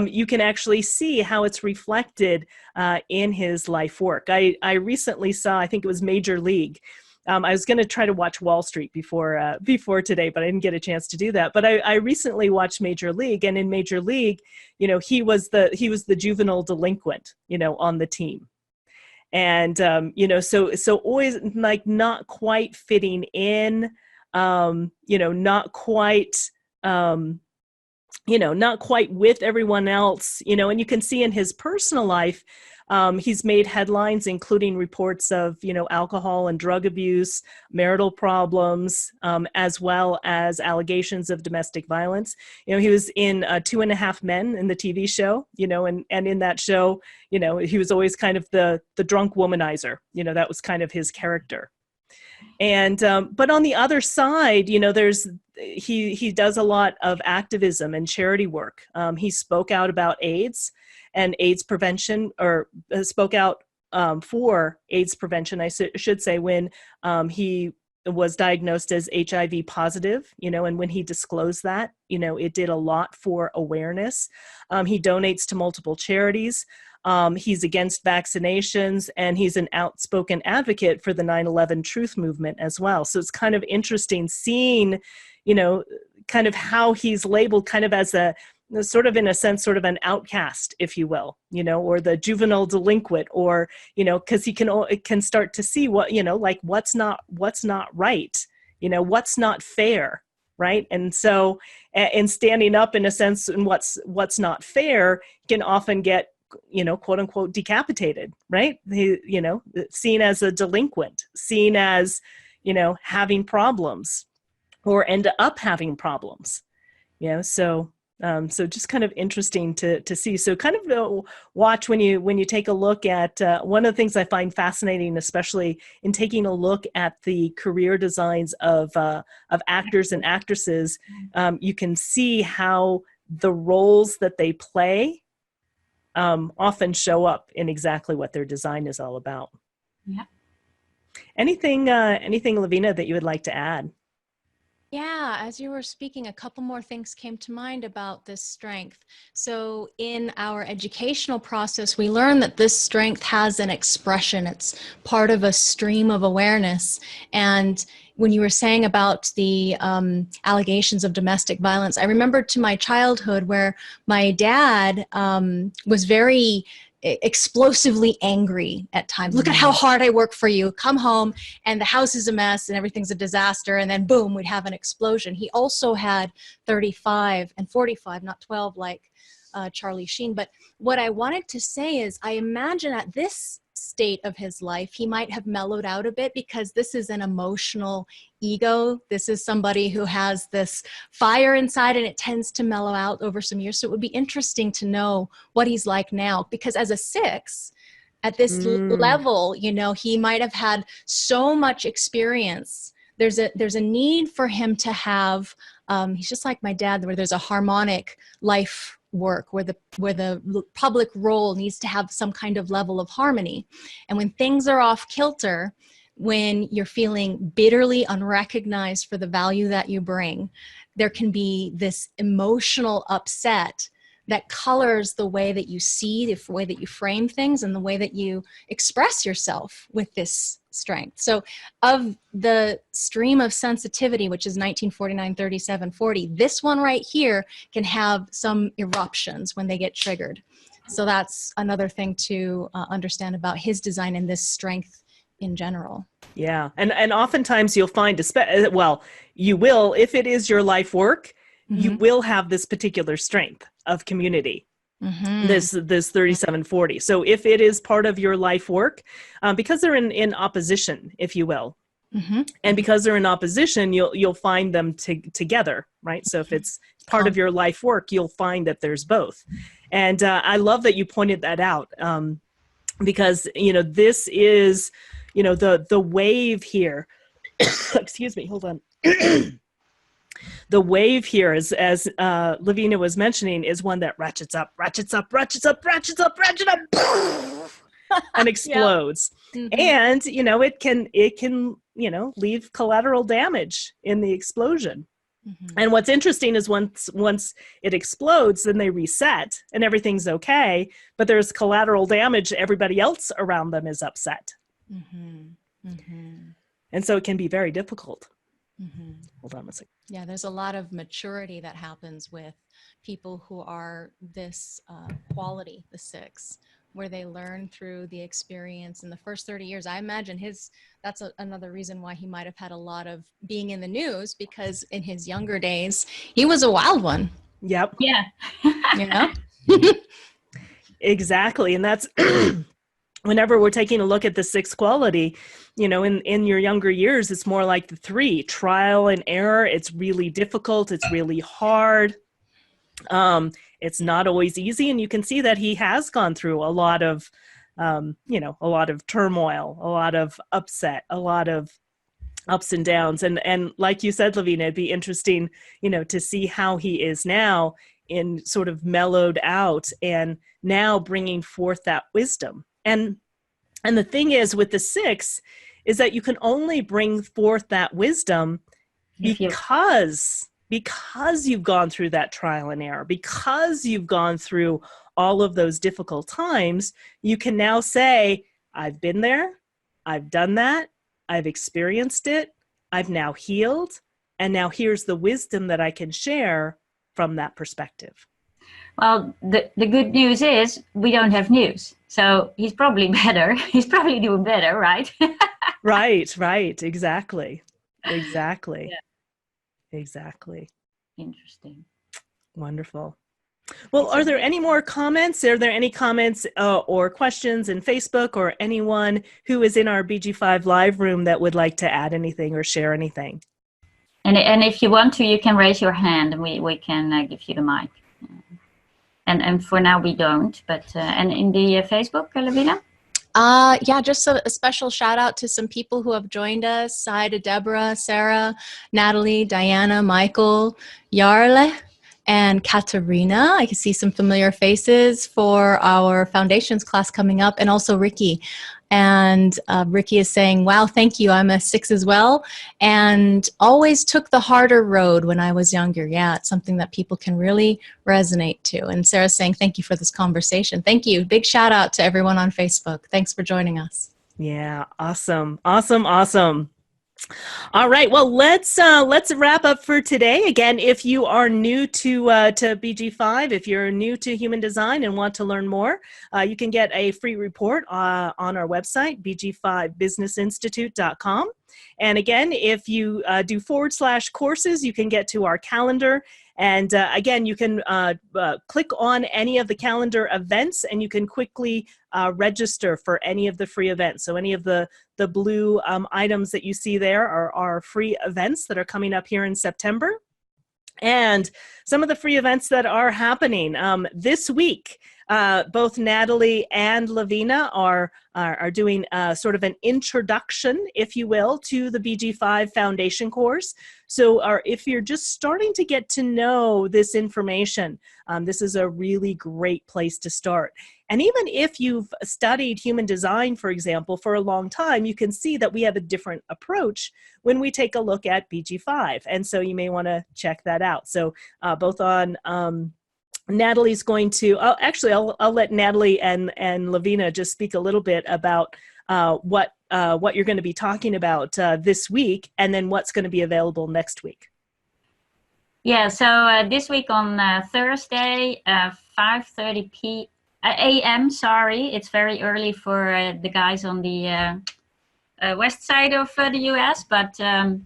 S1: you can actually see how it's reflected in his life work. I recently saw, I think it was Major League. I was going to try to watch Wall Street before today, but I didn't get a chance to do that. But I recently watched Major League, and in Major League, he was the juvenile delinquent, on the team. And so always like not quite fitting in, not quite not quite with everyone else, and you can see in his personal life, he's made headlines, including reports of, alcohol and drug abuse, marital problems, as well as allegations of domestic violence. He was in 2.5 Men in the TV show, and in that show, he was always kind of the drunk womanizer, that was kind of his character. And, but on the other side, he does a lot of activism and charity work. He spoke out about AIDS and AIDS prevention, or spoke out for AIDS prevention, I should say, when he was diagnosed as HIV positive, and when he disclosed that, it did a lot for awareness. He donates to multiple charities. He's against vaccinations, and he's an outspoken advocate for the 9/11 truth movement as well. So it's kind of interesting seeing, kind of how he's labeled kind of as a sort of, in a sense, sort of an outcast, if you will, or the juvenile delinquent, or, because he can start to see what, like what's not right, what's not fair. Right. And so in standing up, in a sense, in what's not fair, can often get quote unquote decapitated, right? Seen as a delinquent, seen as, having problems, or end up having problems. So just kind of interesting to see. So kind of watch when you take a look at one of the things I find fascinating, especially in taking a look at the career designs of actors and actresses. You can see how the roles that they play often show up in exactly what their design is all about.
S4: Yeah.
S1: Anything, Lavina, that you would like to add?
S3: Yeah, as you were speaking, a couple more things came to mind about this strength. So in our educational process, we learn that this strength has an expression. It's part of a stream of awareness. And when you were saying about the allegations of domestic violence, I remembered to my childhood where my dad was very explosively angry at times. Look at how hard I work for you. Come home and the house is a mess and everything's a disaster. And then boom, we'd have an explosion. He also had 35 and 45, not 12 like Charlie Sheen. But what I wanted to say is I imagine at this state of his life, he might have mellowed out a bit because this is an emotional ego. This is somebody who has this fire inside and it tends to mellow out over some years. So it would be interesting to know what he's like now, because as a 6 at this level, he might have had so much experience. There's a need for him to have, he's just like my dad, where there's a harmonic life work where the public role needs to have some kind of level of harmony. And when things are off kilter, when you're feeling bitterly unrecognized for the value that you bring, there can be this emotional upset that colors the way that you see, the way that you frame things, and the way that you express yourself with this strength. So of the stream of sensitivity, which is 1949, 37, 40, this one right here can have some eruptions when they get triggered. So that's another thing to understand about his design and this strength in general.
S1: Yeah. And oftentimes you'll find, you will, if it is your life work, you will have this particular strength of community. This 3740. So if it is part of your life work, because they're in opposition, if you will, and because they're in opposition, you'll find them together, right? So if it's part of your life work, you'll find that there's both. And I love that you pointed that out, because this is the wave here. Excuse me, hold on. The wave here, as Lavina was mentioning, is one that ratchets up, and explodes. And it can leave collateral damage in the explosion. And what's interesting is once it explodes, then they reset and everything's okay, but there's collateral damage. Everybody else around them is upset. And so it can be very difficult. Hold on a second.
S3: Yeah, there's a lot of maturity that happens with people who are this quality, the 6, where they learn through the experience in the first 30 years. I imagine that's another reason why he might have had a lot of being in the news, because in his younger days, he was a wild one.
S1: Yep.
S4: Yeah.
S1: Exactly. And that's whenever we're taking a look at the 6 quality, in your younger years, it's more like the 3, trial and error. It's really difficult. It's really hard. It's not always easy. And you can see that he has gone through a lot of turmoil, a lot of upset, a lot of ups and downs. And like you said, Lavina, it'd be interesting, to see how he is now, in sort of mellowed out and now bringing forth that wisdom. And the thing is with the 6 is that you can only bring forth that wisdom because you've gone through that trial and error, because you've gone through all of those difficult times. You can now say, I've been there, I've done that, I've experienced it, I've now healed, and now here's the wisdom that I can share from that perspective.
S4: Well, the good news is we don't have news. So he's probably better. He's probably doing better, right?
S1: Right. Exactly.
S4: Yeah.
S1: Exactly.
S4: Interesting.
S1: Wonderful. Well, are there any more comments? Are there any comments or questions in Facebook, or anyone who is in our BG5 live room that would like to add anything or share anything?
S4: And if you want to, you can raise your hand and we can give you the mic. And for now we don't, but and in the Facebook, Lavina?
S3: Yeah, just a special shout out to some people who have joined us. Hi to Deborah, Sarah, Natalie, Diana, Michael, Jarle, and Katarina. I can see some familiar faces for our foundations class coming up, and also Ricky. And Ricky is saying, wow, thank you. I'm a 6 as well, and always took the harder road when I was younger. Yeah, it's something that people can really resonate to. And Sarah's saying, thank you for this conversation. Thank you. Big shout out to everyone on Facebook. Thanks for joining us.
S1: Yeah, awesome. Awesome. Awesome. All right. Well, let's wrap up for today. Again, if you are new to BG5, if you're new to human design and want to learn more, you can get a free report on our website, bg5businessinstitute.com. And again, if you do /courses, you can get to our calendar. And again, you can click on any of the calendar events, and you can quickly register for any of the free events. So any of the blue items that you see there are free events that are coming up here in September. And some of the free events that are happening this week, both Natalie and Lavina are doing sort of an introduction, if you will, to the BG5 foundation course. So if you're just starting to get to know this information, this is a really great place to start. And even if you've studied human design, for example, for a long time, you can see that we have a different approach when we take a look at BG5. And so you may want to check that out. So both on Natalie's going to, I'll let Natalie and Lavina just speak a little bit about what you're going to be talking about this week, and then what's going to be available next week.
S4: Yeah, so this week on Thursday, 5:30 a.m. Sorry, it's very early for the guys on the west side of the US, but for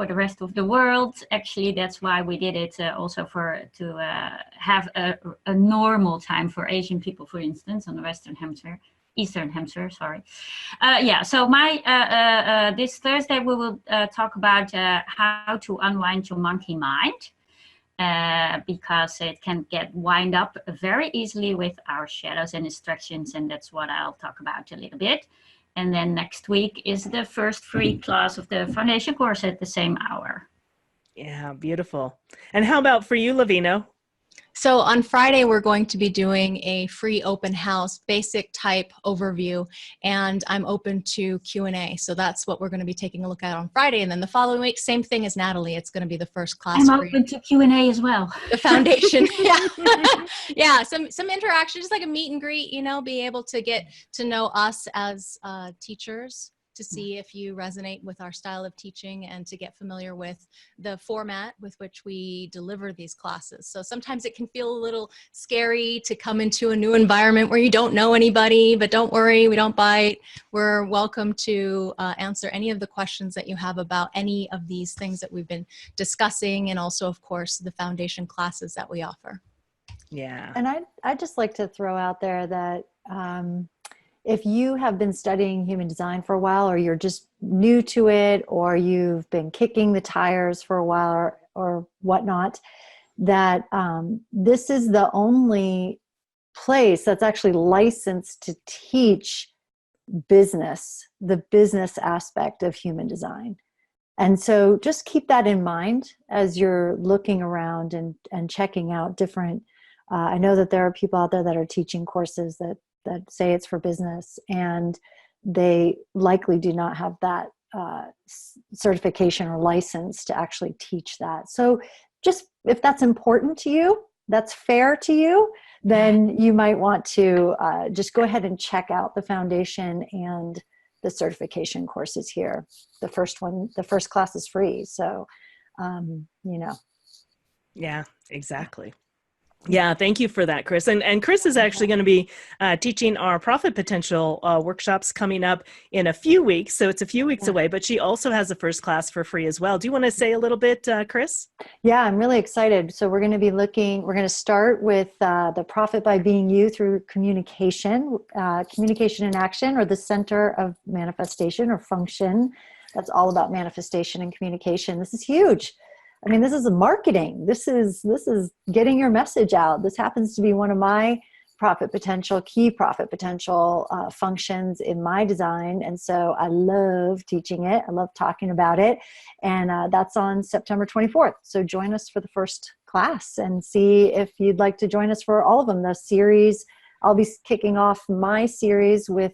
S4: the rest of the world, actually, that's why we did it also to have a normal time for Asian people, for instance, on the Eastern Hemisphere, sorry. Yeah, so this Thursday we will talk about how to unwind your monkey mind. Because it can get wind up very easily with our shadows and distractions, and that's what I'll talk about a little bit. And then next week is the first free class of the foundation course at the same hour.
S1: Yeah, beautiful. And how about for you, Lavina?
S3: So on Friday, we're going to be doing a free open house, basic type overview, and I'm open to Q&A. So that's what we're going to be taking a look at on Friday. And then the following week, same thing as Natalie. It's going to be the first class.
S4: I'm open to Q&A as well.
S3: The foundation. Yeah. Yeah. Some interaction, just like a meet and greet, be able to get to know us as teachers, to see if you resonate with our style of teaching, and to get familiar with the format with which we deliver these classes. So sometimes it can feel a little scary to come into a new environment where you don't know anybody, but don't worry, we don't bite. We're welcome to answer any of the questions that you have about any of these things that we've been discussing, and also, of course, the foundation classes that we offer.
S1: Yeah.
S2: And I'd just like to throw out there that if you have been studying human design for a while, or you're just new to it, or you've been kicking the tires for a while or whatnot, that this is the only place that's actually licensed to teach the business aspect of human design. And so just keep that in mind as you're looking around and checking out different, I know that there are people out there that are teaching courses that say it's for business, and they likely do not have that certification or license to actually teach that. So just, if that's important to you, that's fair to you, then you might want to just go ahead and check out the foundation and the certification courses here. The first class is free. So,
S1: Yeah, exactly. Yeah, thank you for that, Chris. And Chris is actually going to be teaching our Profit Potential workshops coming up in a few weeks. So it's a few weeks away, but she also has a first class for free as well. Do you want to say a little bit, Chris?
S2: Yeah, I'm really excited. So we're going to start with the Profit by Being You through communication, communication in action, or the center of manifestation or function. That's all about manifestation and communication. This is huge. I mean, this is marketing. This is getting your message out. This happens to be one of my key profit potential functions in my design. And so I love teaching it. I love talking about it. And that's on September 24th. So join us for the first class and see if you'd like to join us for all of them. The series, I'll be kicking off my series with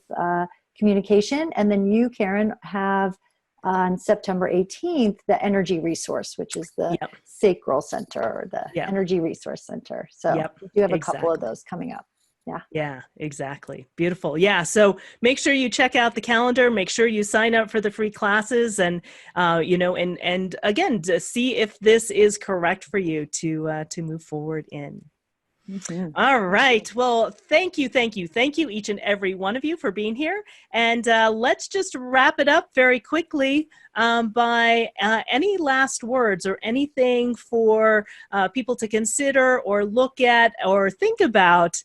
S2: communication. And then you, Karen, have on September 18th, the energy resource, which is the sacral center or the energy resource center. So we do have a couple of those coming up.
S1: Yeah, exactly. Beautiful. Yeah. So make sure you check out the calendar, make sure you sign up for the free classes and, and again, to see if this is correct for you to move forward in. Mm-hmm. All right. Well, thank you, each and every one of you for being here. And let's just wrap it up very quickly by any last words or anything for people to consider or look at or think about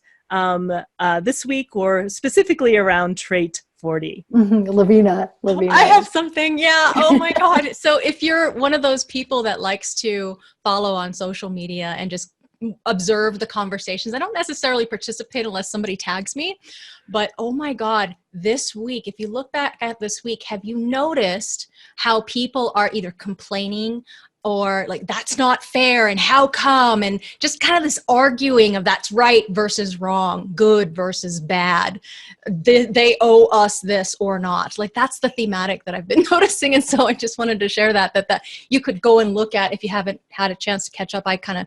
S1: this week, or specifically around trait 40.
S2: Lavina.
S3: I have something. Yeah. Oh my God. So if you're one of those people that likes to follow on social media and just observe the conversations, I don't necessarily participate unless somebody tags me, but oh my God, this week, if you look back at this week, have you noticed how people are either complaining or like, that's not fair and how come, and just kind of this arguing of that's right versus wrong, good versus bad, they owe us this or not. Like, that's the thematic that I've been noticing. And so I just wanted to share that you could go and look at if you haven't had a chance to catch up. I kind of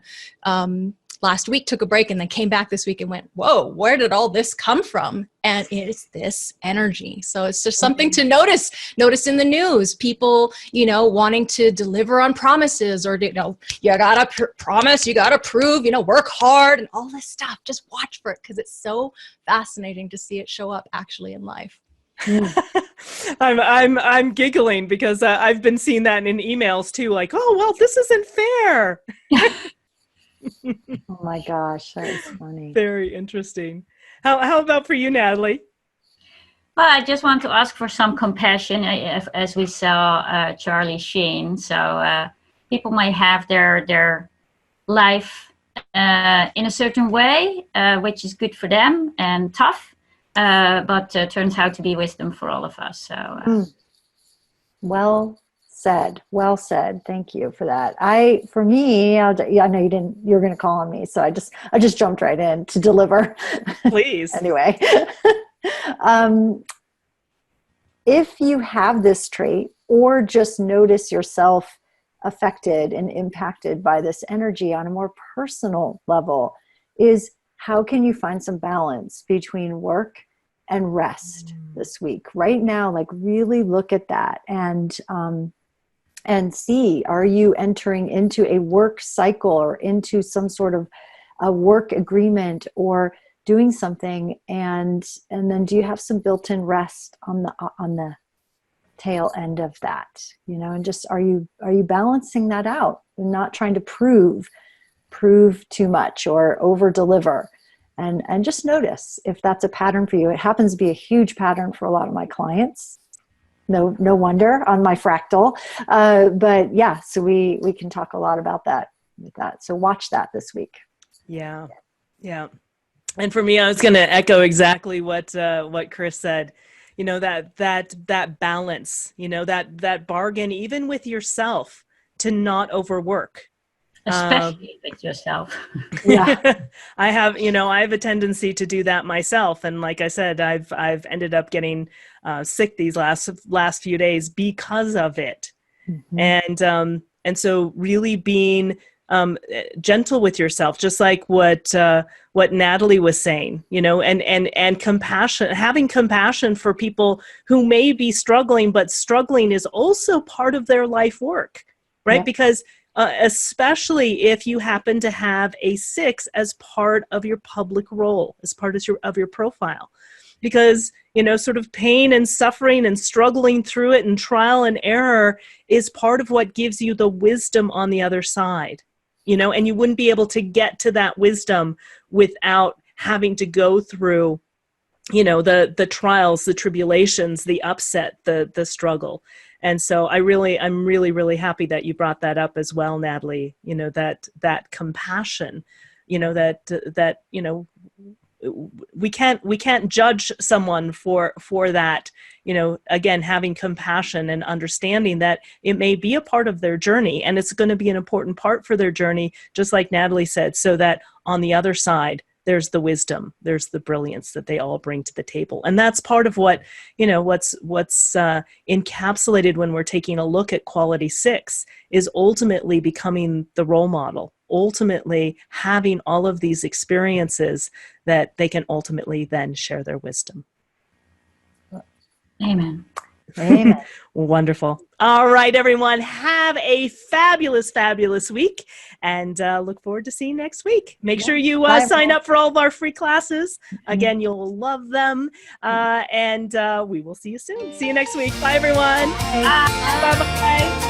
S3: last week took a break and then came back this week and went, whoa, where did all this come from? And it's this energy. So it's just something to notice in the news, people, wanting to deliver on promises, or, you gotta promise, you gotta prove, work hard and all this stuff. Just watch for it, because it's so fascinating to see it show up actually in life.
S1: I'm giggling because I've been seeing that in emails too, like, oh, well, this isn't fair.
S2: Oh my gosh, that is funny.
S1: Very interesting. How about for you, Natalie?
S4: Well, I just want to ask for some compassion, as we saw Charlie Sheen. So people might have their life in a certain way, which is good for them and tough, but turns out to be wisdom for all of us. So
S2: well said. Thank you for that. For me, I know you didn't, you're going to call on me. So I just jumped right in to deliver.
S1: Please.
S2: Anyway, if you have this trait, or just notice yourself affected and impacted by this energy on a more personal level, is how can you find some balance between work and rest this week? Right now, like, really look at that and see, are you entering into a work cycle or into some sort of a work agreement or doing something, and then do you have some built-in rest on the tail end of that, and just are you balancing that out and not trying to prove too much or over deliver, and just notice if that's a pattern for you. It happens to be a huge pattern for a lot of my clients. No wonder on my fractal. But yeah, so we can talk a lot about that with that. So watch that this week.
S1: Yeah. And for me, I was going to echo exactly what Chris said. That balance, that bargain, even with yourself, to not overwork.
S4: Especially with yourself.
S2: Yeah.
S1: I have a tendency to do that myself. And like I said, I've ended up getting sick these last few days because of it. Mm-hmm. And so really being gentle with yourself, just like what Natalie was saying, and compassion, having compassion for people who may be struggling, but struggling is also part of their life work, right? Yeah. Because especially if you happen to have a 6 as part of your public role, as part of your profile. Because, sort of pain and suffering and struggling through it and trial and error is part of what gives you the wisdom on the other side, and you wouldn't be able to get to that wisdom without having to go through, the trials, the tribulations, the upset, the struggle. And so I'm really, really happy that you brought that up as well, Natalie, that compassion, that we can't judge someone for that, again, having compassion and understanding that it may be a part of their journey, and it's going to be an important part for their journey, just like Natalie said, so that on the other side, there's the wisdom, there's the brilliance that they all bring to the table. And that's part of what, what's encapsulated when we're taking a look at quality 6 is ultimately becoming the role model, ultimately having all of these experiences that they can ultimately then share their wisdom.
S4: Amen.
S2: Amen.
S1: Wonderful. All right, everyone. Have a fabulous, fabulous week, and look forward to seeing you next week. Make sure you sign up for all of our free classes. Again, you'll love them, and we will see you soon. See you next week. Bye, everyone.
S2: Bye.
S1: Bye-bye.